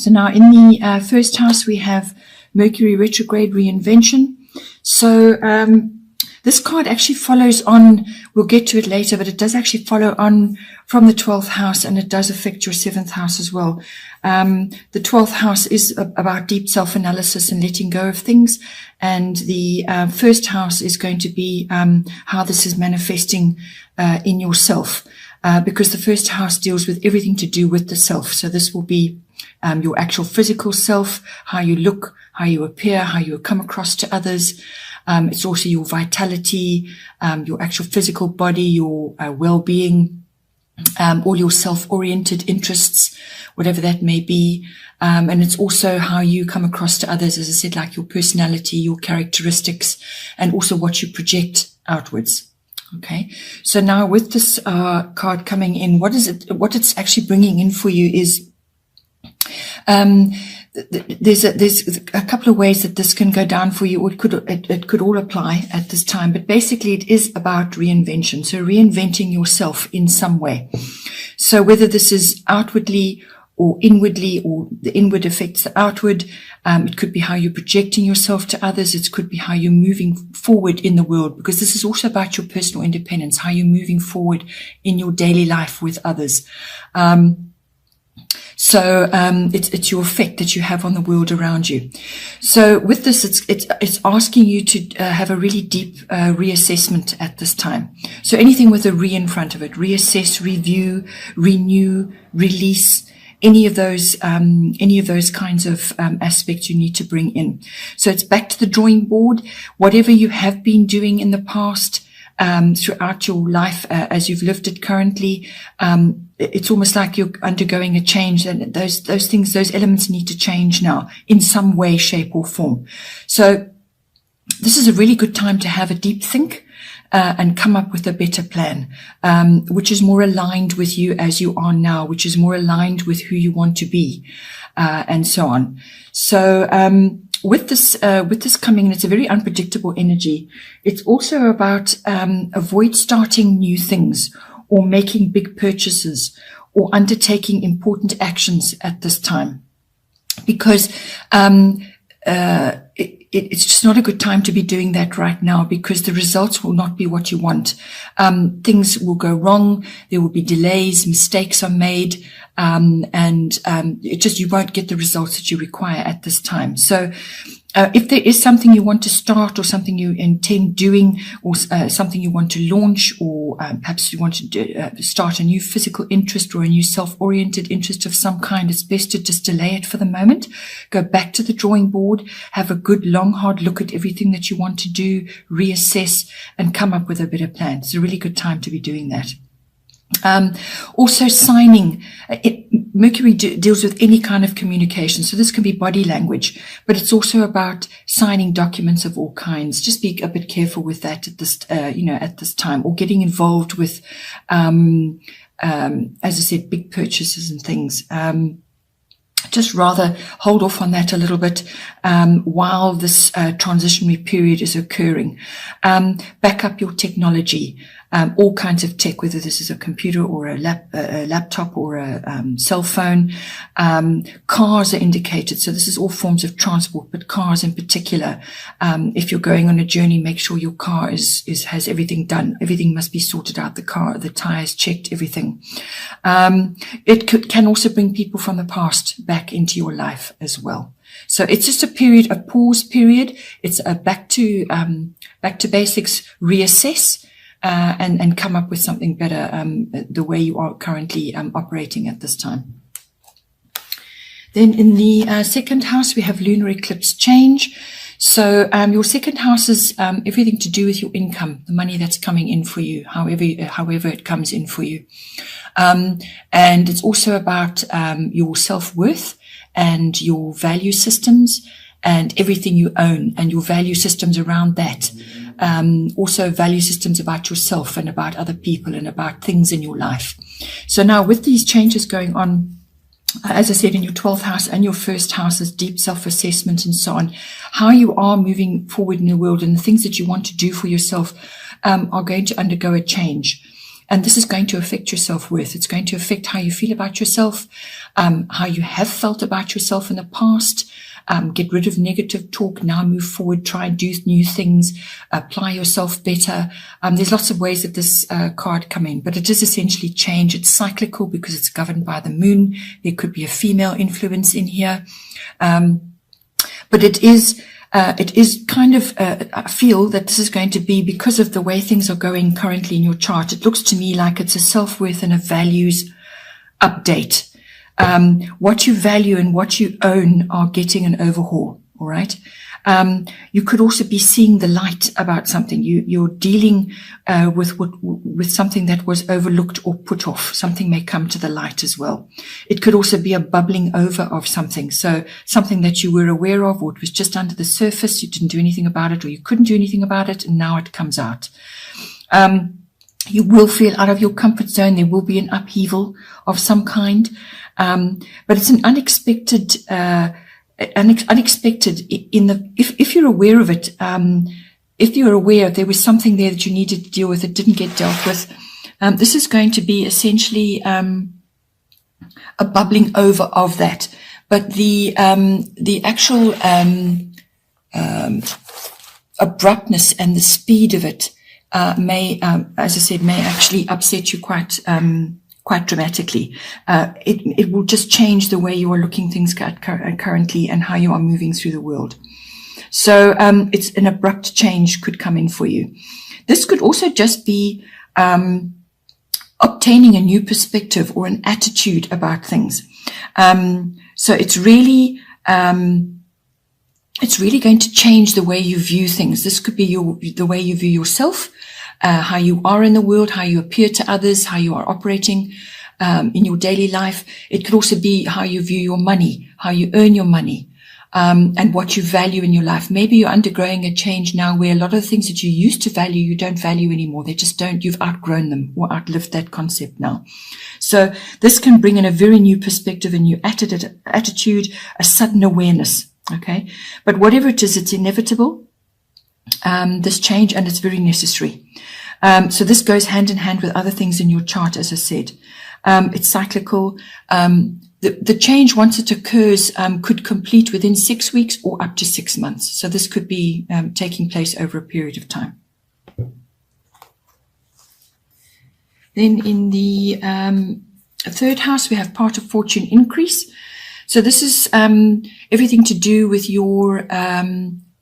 So now in the first house, we have Mercury retrograde reinvention. So this card actually follows on, we'll get to it later, but it does actually follow on from the 12th house, and it does affect your 7th house as well. The 12th house is about deep self-analysis and letting go of things. And the first house is going to be how this is manifesting in yourself, because the first house deals with everything to do with the self. So this will be your actual physical self, how you look, how you appear, how you come across to others. It's also your vitality, your actual physical body, your well-being, all your self-oriented interests, whatever that may be. And it's also how you come across to others, as I said, like your personality, your characteristics, and also what you project outwards. Okay. So now with this card coming in, what it's actually bringing in for you is there's a couple of ways that this can go down for you, or it could all apply at this time, but basically it is about reinvention. So reinventing yourself in some way. So whether this is outwardly or inwardly, or the inward affects the outward, it could be how you're projecting yourself to others. It could be how you're moving forward in the world, because this is also about your personal independence, how you're moving forward in your daily life with others. So it's your effect that you have on the world around you. So with this, it's asking you to have a really deep reassessment at this time. So anything with a re in front of it: reassess, review, renew, release. Any of those kinds of aspects you need to bring in. So it's back to the drawing board. Whatever you have been doing in the past, throughout your life, as you've lived it currently, it's almost like you're undergoing a change, and those things, those elements need to change now in some way, shape or form. So this is a really good time to have a deep think, and come up with a better plan, which is more aligned with you as you are now, which is more aligned with who you want to be, and so on. So, with this coming in, it's a very unpredictable energy. It's also about avoid starting new things, or making big purchases, or undertaking important actions at this time, because it's just not a good time to be doing that right now, because the results will not be what you want. Things will go wrong. There will be delays, mistakes are made, and you won't get the results that you require at this time. So if there is something you want to start, or something you intend doing, or something you want to launch, or perhaps you want to start a new physical interest or a new self-oriented interest of some kind, it's best to just delay it for the moment. Go back to the drawing board, have a good long hard look at everything that you want to do, reassess, and come up with a better plan. It's a really good time to be doing that. Also signing, Mercury deals with any kind of communication. So this can be body language, but it's also about signing documents of all kinds. Just be a bit careful with that at this, at this time, or getting involved with, as I said, big purchases and things. Just rather hold off on that a little bit while this transitionary period is occurring. Back up your technology, all kinds of tech, whether this is a computer or a laptop or a cell phone. Cars are indicated, so this is all forms of transport, but cars in particular. If you're going on a journey, make sure your car has everything done. Everything must be sorted out. The car, the tires checked, everything. It can also bring people from the past back into your life as well. So it's just a pause period. It's a back to basics, reassess, and come up with something better, the way you are currently operating at this time. Then in the second house, we have lunar eclipse change. So your second house is everything to do with your income, the money that's coming in for you, however it comes in for you. And it's also about your self-worth and your value systems and everything you own and your value systems around that. Also value systems about yourself and about other people and about things in your life. So now with these changes going on, as I said, in your 12th house and your first house is deep self-assessment and so on, how you are moving forward in the world and the things that you want to do for yourself are going to undergo a change. And this is going to affect your self-worth. It's going to affect how you feel about yourself, how you have felt about yourself in the past. Get rid of negative talk. Now move forward. Try and do new things. Apply yourself better. There's lots of ways that this card come in, but it is essentially change. It's cyclical because it's governed by the moon. There could be a female influence in here. But it is kind of, I feel that this is going to be because of the way things are going currently in your chart. It looks to me like it's a self-worth and a values update. What you value and what you own are getting an overhaul. All right. You could also be seeing the light about something. You're dealing with something that was overlooked or put off. Something may come to the light as well. It could also be a bubbling over of something. So something that you were aware of, or it was just under the surface. You didn't do anything about it, or you couldn't do anything about it, and now it comes out. You will feel out of your comfort zone. There will be an upheaval of some kind, but it's an unexpected. If you're aware of it, if you're aware there was something there that you needed to deal with that didn't get dealt with, this is going to be essentially a bubbling over of that. But the actual abruptness and the speed of it may, as I said, may actually upset you quite dramatically. It will just change the way you are looking things currently and how you are moving through the world. So it's an abrupt change could come in for you. This could also just be obtaining a new perspective or an attitude about things. So it's really going to change the way you view things. This could be the way you view yourself, how you are in the world, how you appear to others, how you are operating in your daily life. It could also be how you view your money, how you earn your money, and what you value in your life. Maybe you're undergoing a change now where a lot of the things that you used to value, you don't value anymore. They just don't, you've outgrown them or outlived that concept now. So this can bring in a very new perspective, a new attitude, a sudden awareness. Okay. But whatever it is, it's inevitable. This change, and it's very necessary. So this goes hand in hand with other things in your chart, as I said. It's cyclical. The change, once it occurs, could complete within 6 weeks or up to 6 months. So this could be taking place over a period of time. Then in the third house, we have part of fortune increase. So this is everything to do with your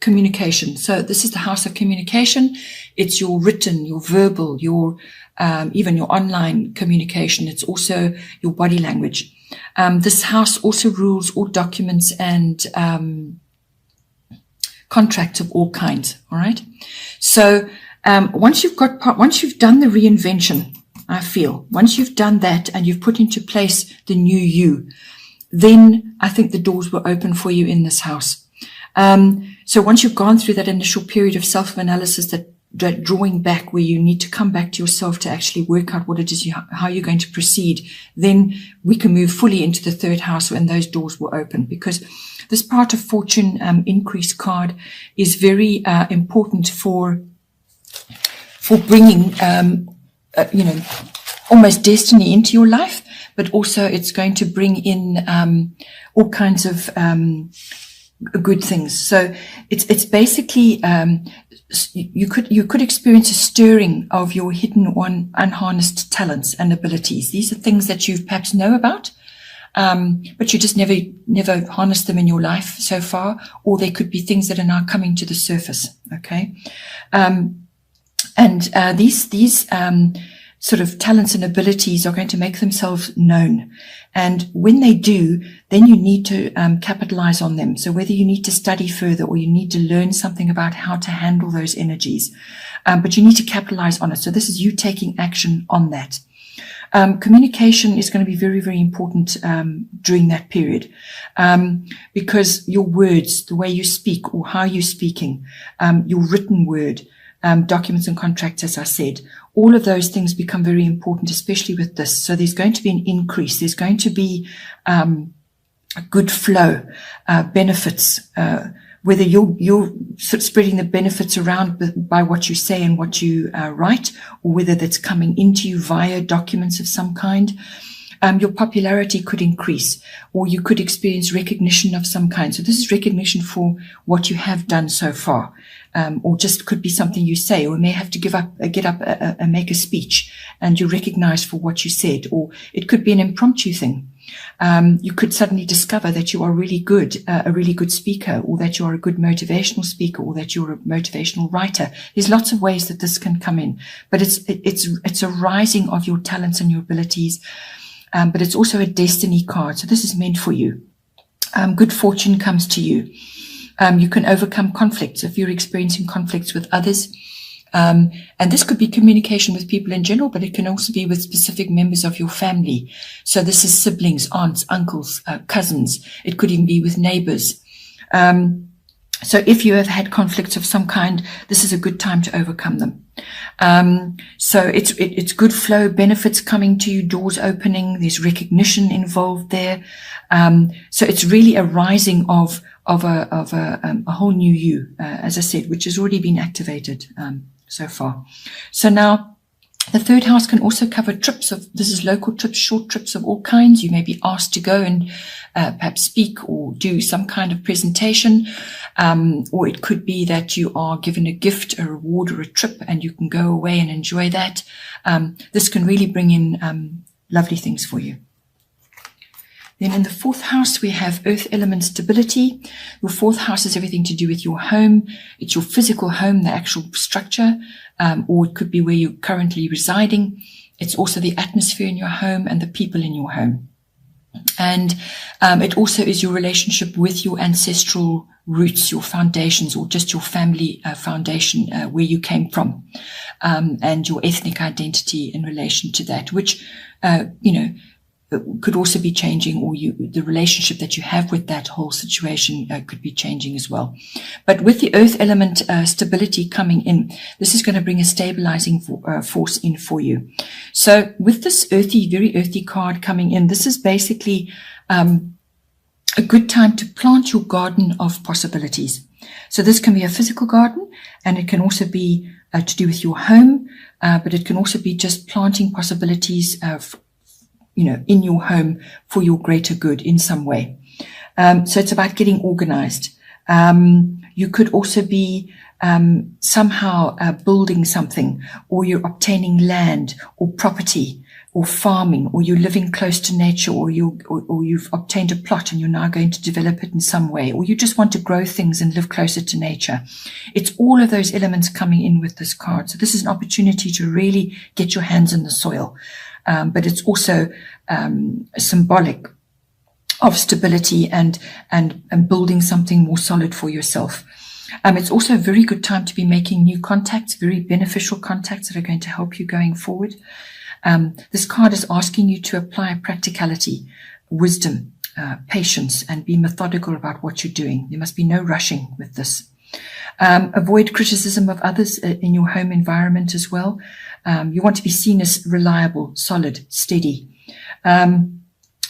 communication. So this is the house of communication. It's your written, your verbal, your even your online communication. It's also your body language. This house also rules all documents and contracts of all kinds. All right. So once you've done the reinvention, I feel once you've done that and you've put into place the new you, then I think the doors will open for you in this house. So once you've gone through that initial period of self-analysis, that drawing back where you need to come back to yourself to actually work out what it is, how you're going to proceed, then we can move fully into the third house and those doors will open, because this part of fortune increase card is very important for bringing, almost destiny into your life, but also it's going to bring in all kinds of good things. So it's basically you could experience a stirring of your hidden or unharnessed talents and abilities. These are things that you perhaps know about, but you just never harnessed them in your life so far, or they could be things that are now coming to the surface. Okay, and these sort of talents and abilities are going to make themselves known. And when they do, then you need to capitalize on them. So whether you need to study further or you need to learn something about how to handle those energies, but you need to capitalize on it. So this is you taking action on that. Communication is going to be very, very important during that period, because your words, the way you speak or how you're speaking, your written word, documents and contracts, as I said, all of those things become very important, especially with this. So there's going to be an increase. There's going to be a good flow, benefits, whether you're sort of spreading the benefits around by what you say and what you write, or whether that's coming into you via documents of some kind. Your popularity could increase, or you could experience recognition of some kind. So this is recognition for what you have done so far, or just could be something you say, or you may have to get up and make a speech, and you're recognized for what you said, or it could be an impromptu thing. You could suddenly discover that you are really good, a really good speaker, or that you are a good motivational speaker, or that you're a motivational writer. There's lots of ways that this can come in, but it's a rising of your talents and your abilities. But it's also a destiny card. So this is meant for you. Good fortune comes to you. You can overcome conflicts if you're experiencing conflicts with others. And this could be communication with people in general, but it can also be with specific members of your family. So this is siblings, aunts, uncles, cousins. It could even be with neighbors. So if you have had conflicts of some kind, this is a good time to overcome them. So it's good flow, benefits coming to you, doors opening, there's recognition involved there. So it's really a rising of a whole new you, as I said, which has already been activated, so far. So now, the third house can also cover trips this is local trips, short trips of all kinds. You may be asked to go and perhaps speak or do some kind of presentation. Or it could be that you are given a gift, a reward, or a trip, and you can go away and enjoy that. This can really bring in lovely things for you. Then in the fourth house, we have earth element stability. Your fourth house is everything to do with your home. It's your physical home, the actual structure, or it could be where you're currently residing. It's also the atmosphere in your home and the people in your home. And it also is your relationship with your ancestral roots, your foundations, or just your family foundation, where you came from, and your ethnic identity in relation to that, which, could also be changing, or the relationship that you have with that whole situation could be changing as well. But with the earth element stability coming in, this is going to bring a stabilizing force in for you. So with this very earthy card coming in, this is basically a good time to plant your garden of possibilities. So this can be a physical garden, and it can also be to do with your home, but it can also be just planting possibilities in your home for your greater good in some way. So it's about getting organized. You could also be somehow building something, or you're obtaining land or property or farming, or you're living close to nature, or you've obtained a plot and you're now going to develop it in some way, or you just want to grow things and live closer to nature. It's all of those elements coming in with this card. So this is an opportunity to really get your hands in the soil. But it's also symbolic of stability and building something more solid for yourself. It's also a very good time to be making new contacts, very beneficial contacts that are going to help you going forward. This card is asking you to apply practicality, wisdom, patience, and be methodical about what you're doing. There must be no rushing with this. Avoid criticism of others in your home environment as well. You want to be seen as reliable, solid, steady.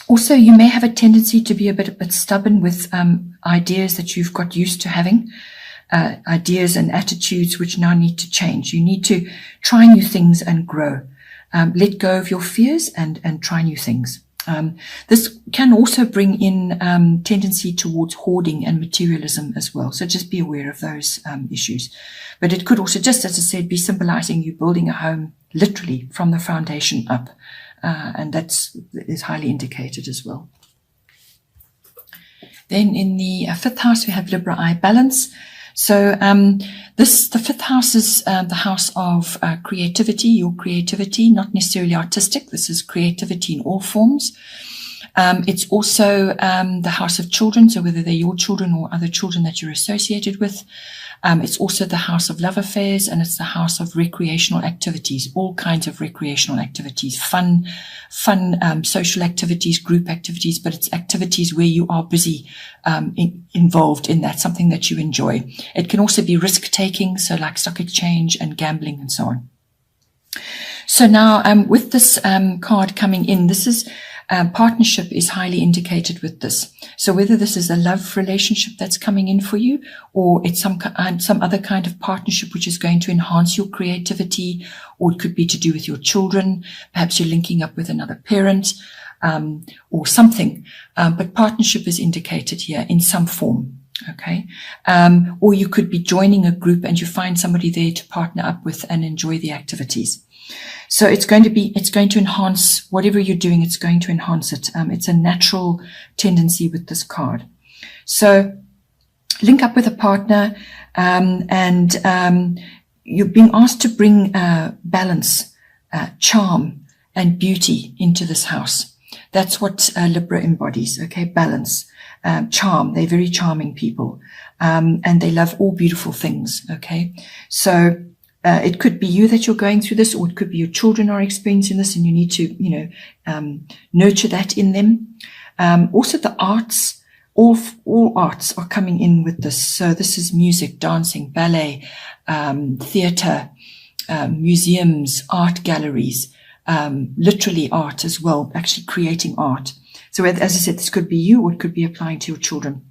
Also, you may have a tendency to be a bit stubborn with ideas that you've got used to having, ideas and attitudes which now need to change. You need to try new things and grow. Let go of your fears and try new things. This can also bring in tendency towards hoarding and materialism as well. So just be aware of those issues. But it could also, just as I said, be symbolizing you building a home literally from the foundation up. And that is highly indicated as well. Then in the fifth house, we have Libra I balance. So the fifth house is the house of creativity, your creativity, not necessarily artistic. This is creativity in all forms. It's also the house of children, so whether they're your children or other children that you're associated with. It's also the house of love affairs, and it's the house of recreational activities, all kinds of recreational activities, fun, social activities, group activities, but it's activities where you are busy involved in that, something that you enjoy. It can also be risk-taking, so like stock exchange and gambling and so on. So now with this card coming in, this is Partnership is highly indicated with this. So whether this is a love relationship that's coming in for you, or it's some other kind of partnership which is going to enhance your creativity, or it could be to do with your children. Perhaps you're linking up with another parent, or something. But partnership is indicated here in some form. Okay. Or you could be joining a group and you find somebody there to partner up with and enjoy the activities. So it's going to enhance whatever you're doing. It's going to enhance it. It's a natural tendency with this card. So link up with a partner, and you're being asked to bring balance, charm, and beauty into this house. That's what Libra embodies. Okay, balance, charm. They're very charming people, and they love all beautiful things. Okay, so it could be you that you're going through this, or it could be your children are experiencing this, and you need to, nurture that in them. Also, the arts, all arts are coming in with this. So this is music, dancing, ballet, theatre, museums, art galleries, literally art as well, actually creating art. So as I said, this could be you, or it could be applying to your children.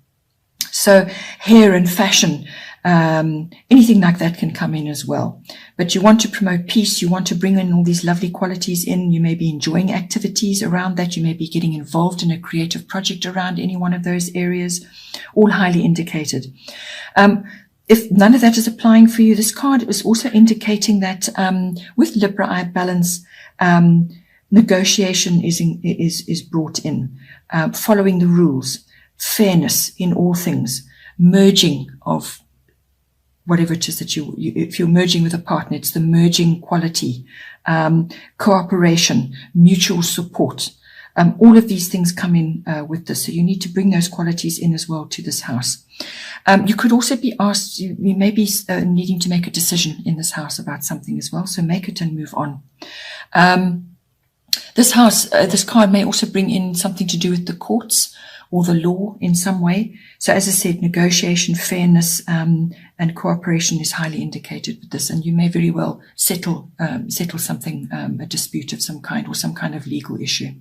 So hair and fashion, anything like that can come in as well. But you want to promote peace. You want to bring in all these lovely qualities in. You may be enjoying activities around that. You may be getting involved in a creative project around any one of those areas, all highly indicated. If none of that is applying for you, this card is also indicating that with Libra, I balance, negotiation is brought in, following the rules, fairness in all things, merging of whatever it is that if you're merging with a partner, it's the merging quality, cooperation, mutual support. All of these things come in with this. So you need to bring those qualities in as well to this house. You could also be asked, you may be needing to make a decision in this house about something as well. So make it and move on. This house, this card may also bring in something to do with the courts or the law in some way. So as I said, negotiation, fairness, and cooperation is highly indicated with this. And you may very well settle something, a dispute of some kind or some kind of legal issue.